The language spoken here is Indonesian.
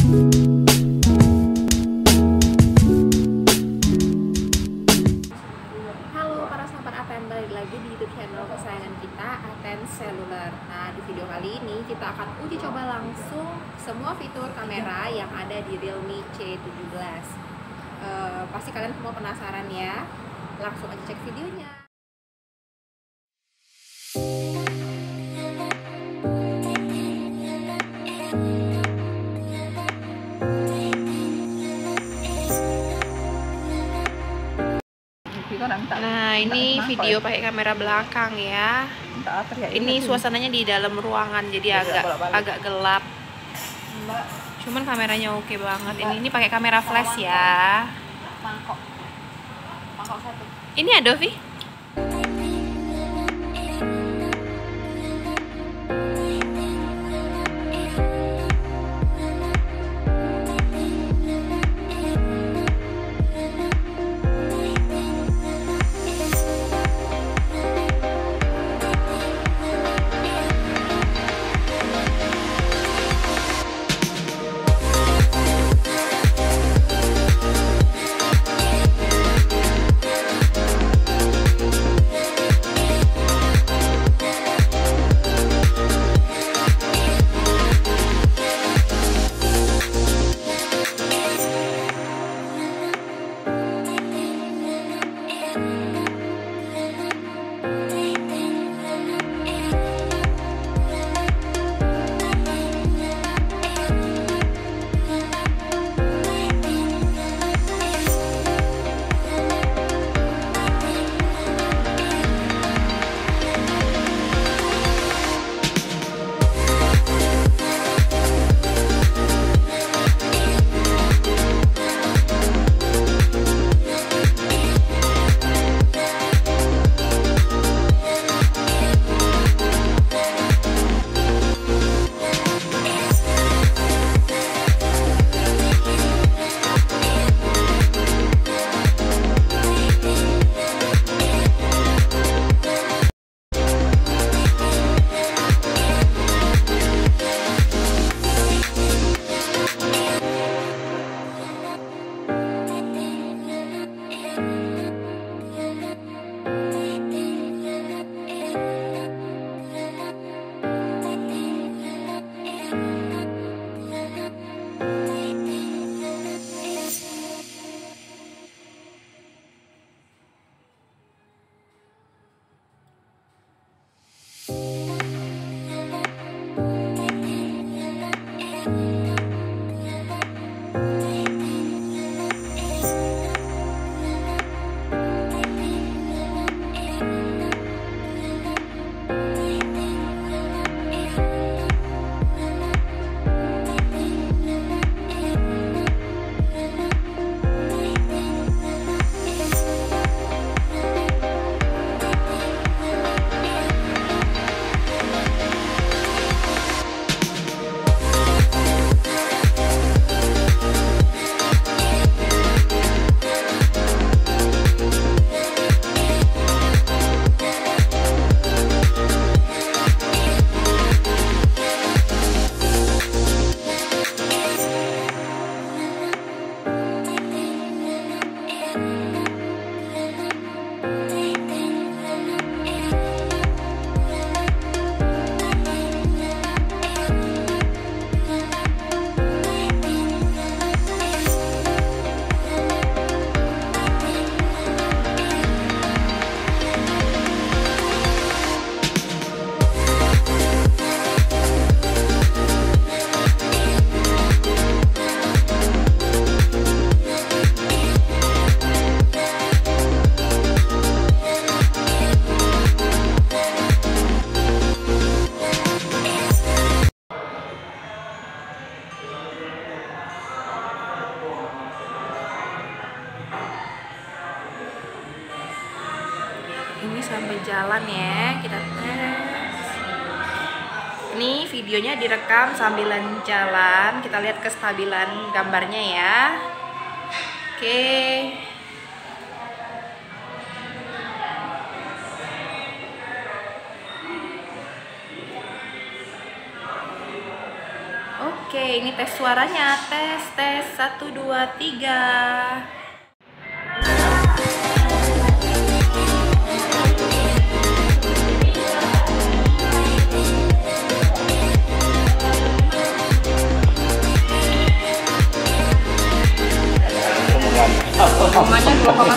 Halo para sahabat ATEN, balik lagi di YouTube channel kesayangan kita, ATEN Seluler. Nah, di video kali ini kita akan uji coba langsung semua fitur kamera yang ada di Realme C17. Pasti kalian semua penasaran ya. Langsung aja cek videonya. Nah, ini video pakai kamera belakang ya. Ini suasananya di dalam ruangan, jadi agak gelap. Cuman kameranya oke banget. Ini pakai kamera flash ya. Mangkok satu. Ini Adobe. Ini sampai jalan ya, kita tes. Ini videonya direkam sambilan jalan, kita lihat kestabilan gambarnya ya. Oke. Oke, ini tes suaranya. Tes 1 2 3. Volume-nya 2,1.